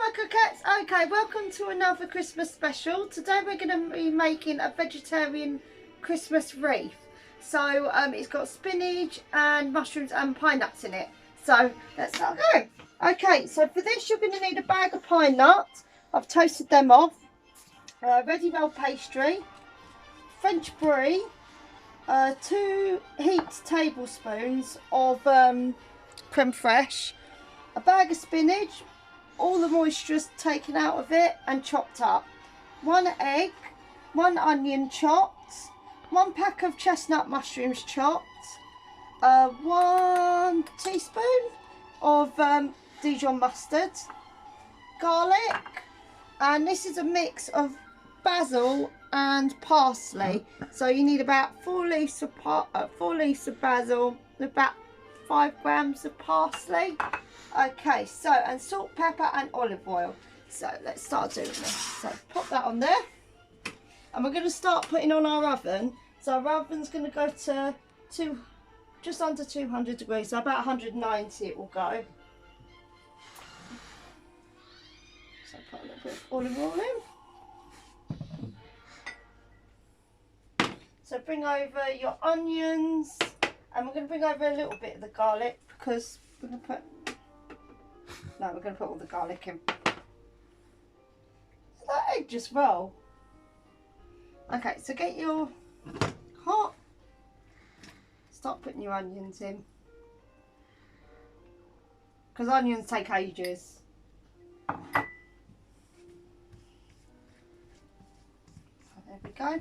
my coquettes. Okay, welcome to another Christmas special. Today we're going to be making a vegetarian Christmas wreath. So it's got spinach and mushrooms and pine nuts in it. So let's start going. Okay, so for this you're going to need a bag of pine nuts. I've toasted them off. Ready rolled pastry, French brie, 2 heaped tablespoons of creme fraiche, a bag of spinach, all the moisture is taken out of it and chopped up, 1 egg, 1 onion chopped, 1 pack of chestnut mushrooms chopped, 1 teaspoon of Dijon mustard, garlic, and this is a mix of basil and parsley. So you need about 4 leaves of basil, about 5 grams of parsley. Okay, so, and salt, pepper and olive oil. So let's start doing this. So pop that on there, and we're going to start putting on our oven. So our oven's going to go to just under 200 degrees, so about 190 it will go. So put a little bit of olive oil in. So bring over your onions, and we're going to bring over a little bit of the garlic because we're going to put all the garlic in. Does that egg just roll? Okay, so get your hot. Start putting your onions in, because onions take ages. So there we go.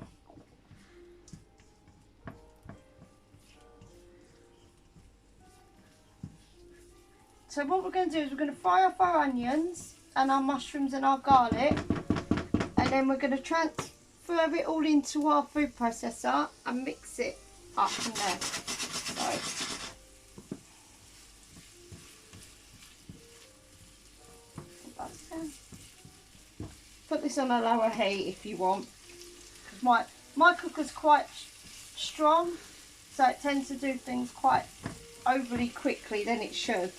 So what we're going to do is we're going to fry off our onions and our mushrooms and our garlic, and then we're going to transfer it all into our food processor and mix it up in there. So put this on a lower heat if you want, because my cooker's quite strong, so it tends to do things quite overly quickly than it should.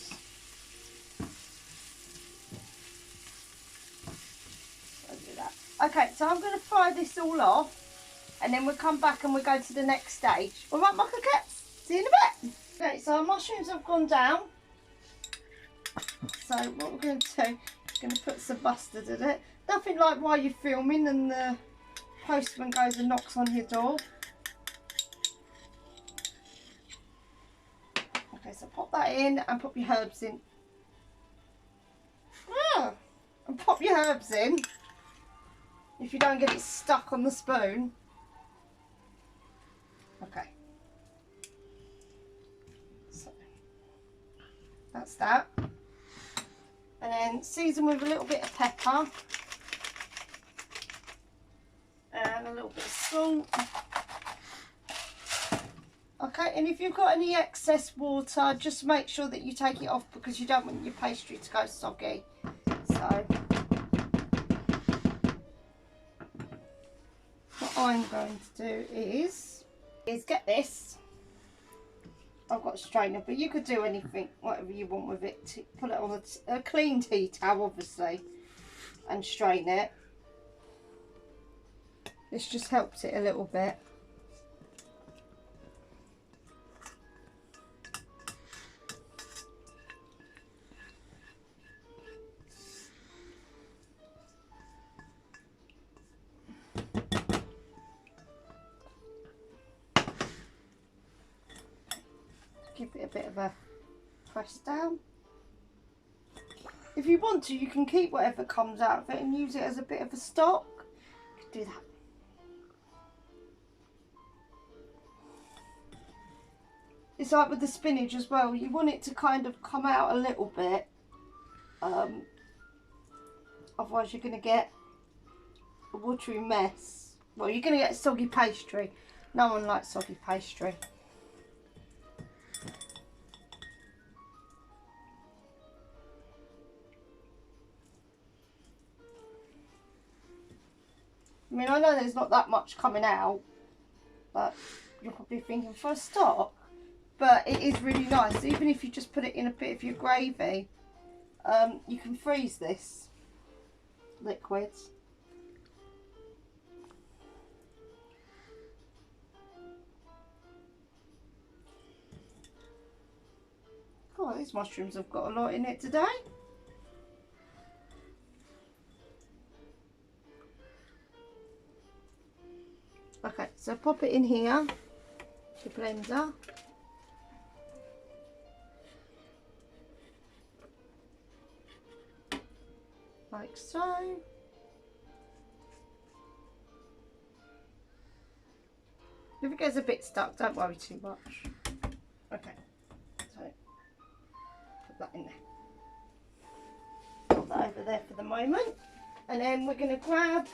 Okay, so I'm going to fry this all off, and then we'll come back and we'll go to the next stage. All right, my coquettes? See you in a bit. Okay, so our mushrooms have gone down. So what we're going to do, we're going to put some mustard in it. Nothing like while you're filming and the postman goes and knocks on your door. Okay, so pop that in and pop your herbs in. And pop your herbs in, if you don't get it stuck on the spoon. Okay. So that's that. And then season with a little bit of pepper and a little bit of salt. Okay, and if you've got any excess water, just make sure that you take it off, because you don't want your pastry to go soggy. So what I'm going to do is get this. I've got a strainer, but you could do anything, whatever you want with it. Put it on a clean tea towel, obviously, and strain it. This just helps it a little bit. Give it a bit of a press down. If you want to, you can keep whatever comes out of it and use it as a bit of a stock. You can do that. It's like with the spinach as well. You want it to kind of come out a little bit. Otherwise you're going to get a watery mess. Well, you're going to get soggy pastry. No one likes soggy pastry. I mean, I know there's not that much coming out, but you're probably thinking for a start. But it is really nice. Even if you just put it in a bit of your gravy, you can freeze this. liquids. Oh, these mushrooms have got a lot in it today. Okay, so pop it in here, the blender. Like so. If it gets a bit stuck, don't worry too much. Okay, so put that in there. Put that over there for the moment. And then we're going to grab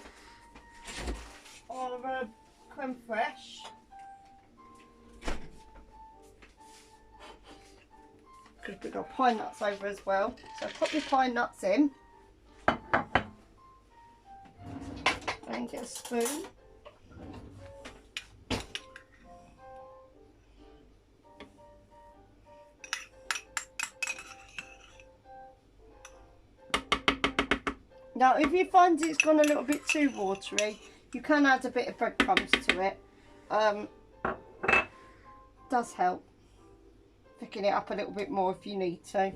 our creme fraiche. Because we've got pine nuts over as well. So put your pine nuts in. And get a spoon. Now if you find it's gone a little bit too watery, you can add a bit of breadcrumbs to it. Does help thicken it up a little bit more if you need to.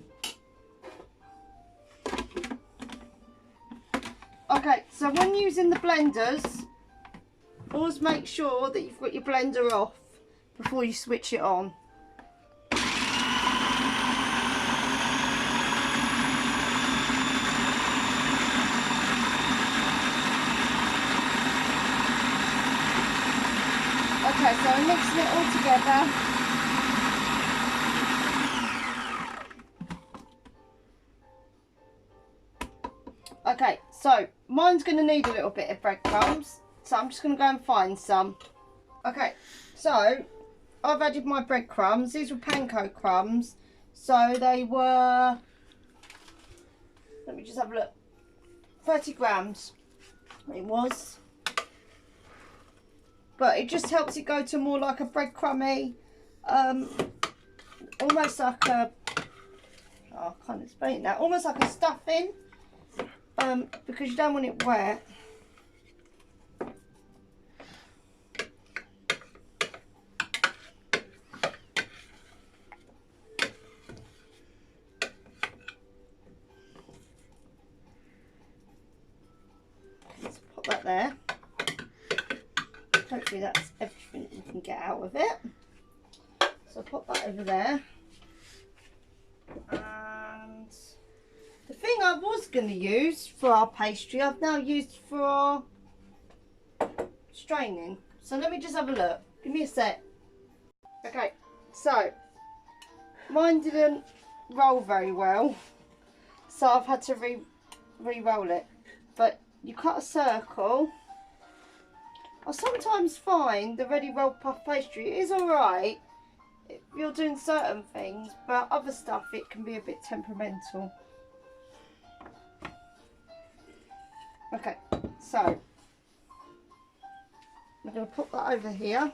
Okay, so when using the blenders, always make sure that you've got your blender off before you switch it on. Okay, so I'm mixing it all together. Okay, so mine's going to need a little bit of breadcrumbs, so I'm just going to go and find some. Okay, so I've added my breadcrumbs. These were panko crumbs, so they were, let me just have a look, 30 grams it was. But it just helps it go to more like a breadcrumby, almost like a, oh, I can't explain that, almost like a stuffing, because you don't want it wet. Let's put that there. Hopefully that's everything we can get out of it. So pop that over there. And the thing I was going to use for our pastry, I've now used for our straining. So let me just have a look. Give me a sec. Okay, so mine didn't roll very well, so I've had to re-roll it. But you cut a circle. I sometimes find the ready rolled puff pastry is alright if you're doing certain things, but other stuff it can be a bit temperamental. Okay, so I'm going to put that over here,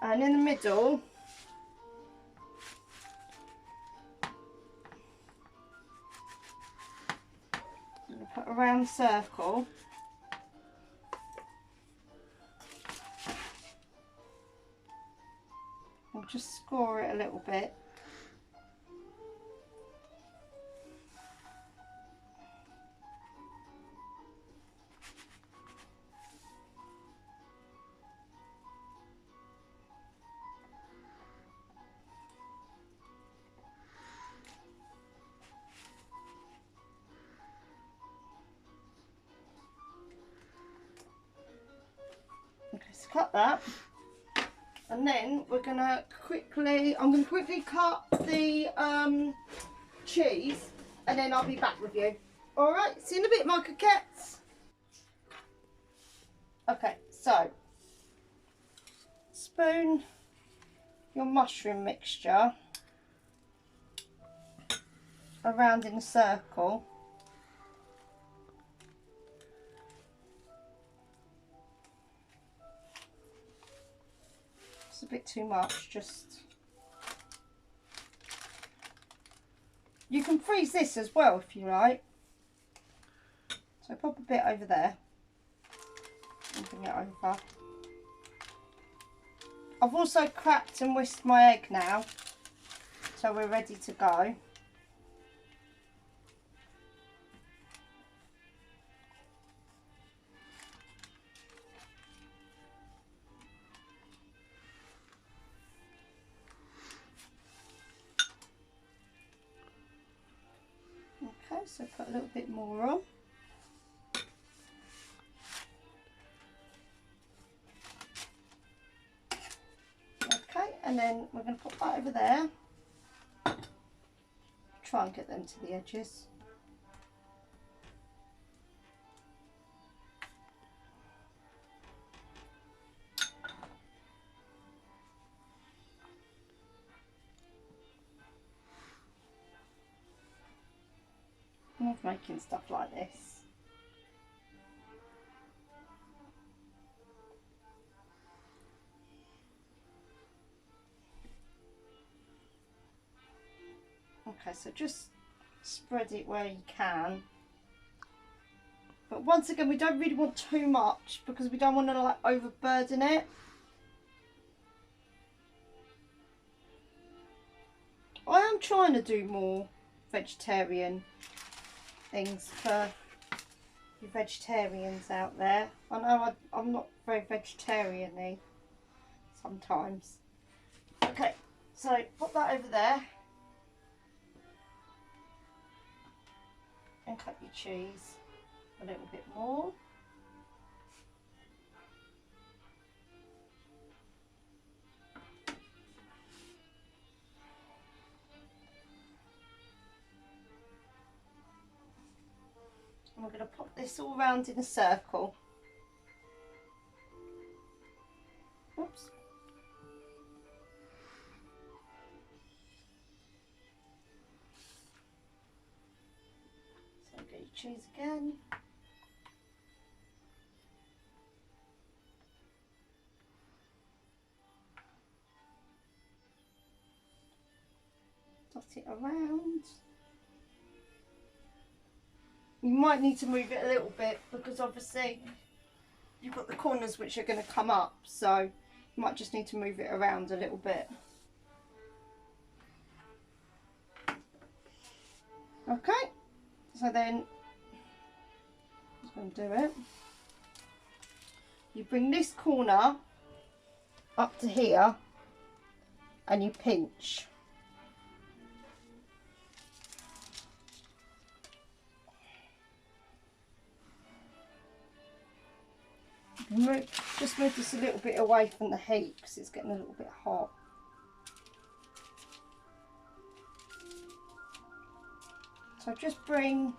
and in the middle put a round circle. I'll just score it a little bit. Okay, so cut that, and then we're gonna I'm gonna quickly cut the cheese, and then I'll be back with you. All right, see you in a bit, my coquettes. Okay, so spoon your mushroom mixture around in a circle. It's a bit too much, just You can freeze this as well if you like. So pop a bit over there and bring it over. I've also cracked and whisked my egg now, so we're ready to go. Okay, so put a little bit more on. Okay, and then we're going to put that over there. Try and get them to the edges. I love making stuff like this. Okay, so just spread it where you can. But once again, we don't really want too much because we don't want to like overburden it. I am trying to do more vegetarian things for you vegetarians out there. I know I'm not very vegetarian-y sometimes. Okay, so put that over there and cut your cheese a little bit more. And we're going to pop this all round in a circle. Oops. So get your cheese again. Dot it around. You might need to move it a little bit because obviously you've got the corners which are going to come up, so you might just need to move it around a little bit. Okay, so then I'm just going to do it. You bring this corner up to here and you pinch. Just move this a little bit away from the heat because it's getting a little bit hot. So just bring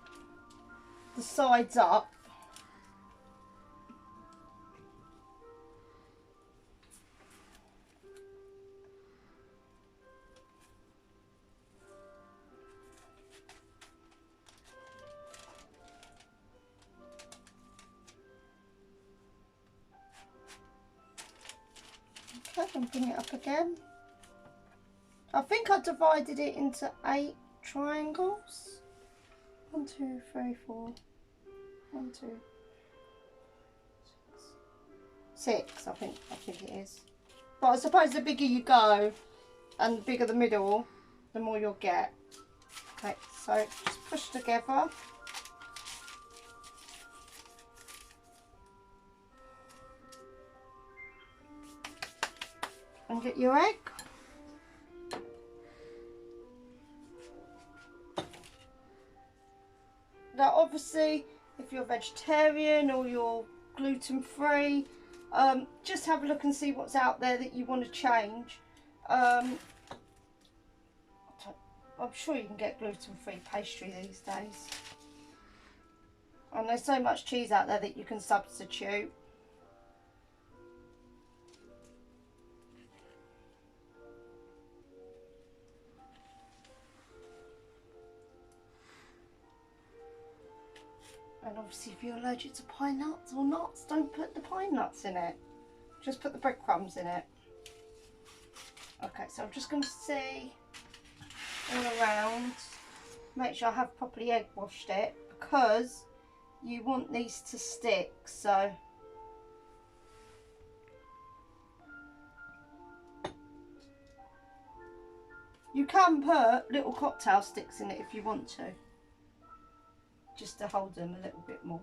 the sides up. Okay, and bring it up again. I think I divided it into 8 triangles. 1, 2, 3, 4. 1, 2, 6. I think it is. But I suppose the bigger you go and the bigger the middle, the more you'll get. Okay, so just push together. And get your egg. Now obviously if you're vegetarian or you're gluten free, just have a look and see what's out there that you want to change. I'm sure you can get gluten free pastry these days, and there's so much cheese out there that you can substitute. And obviously if you're allergic to pine nuts or nuts, don't put the pine nuts in it. Just put the breadcrumbs in it. Okay, so I'm just going to see all around. make sure I have properly egg washed it, because you want these to stick. So you can put little cocktail sticks in it if you want to, just to hold them a little bit more.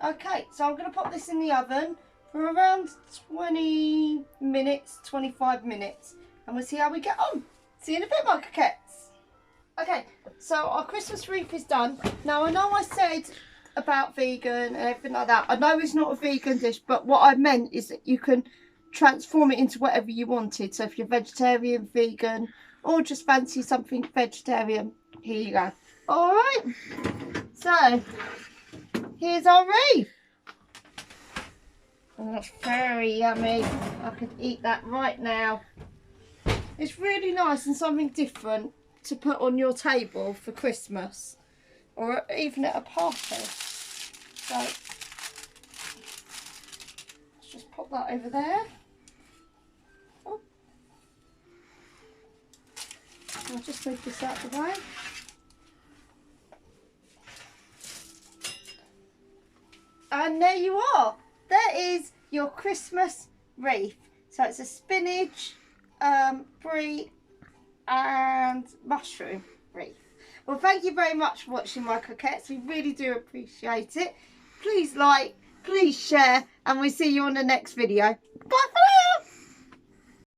Okay, so I'm going to pop this in the oven for around 20 minutes, 25 minutes, and we'll see how we get on. See you in a bit, my coquettes. Okay, so our Christmas wreath is done. Now, I know I said about vegan and everything like that. I know it's not a vegan dish, but what I meant is that you can transform it into whatever you wanted. So if you're vegetarian, vegan, or just fancy something vegetarian, here you go. All right, so here's our wreath. And that's very yummy. I could eat that right now. It's really nice and something different to put on your table for Christmas, or even at a party. So let's just pop that over there. Oh. I'll just move this out of the way. And there you are. There is your Christmas wreath. So it's a spinach, brie and mushroom wreath. Well, thank you very much for watching, my coquettes. We really do appreciate it. Please like, please share, and we'll see you on the next video. Bye for now.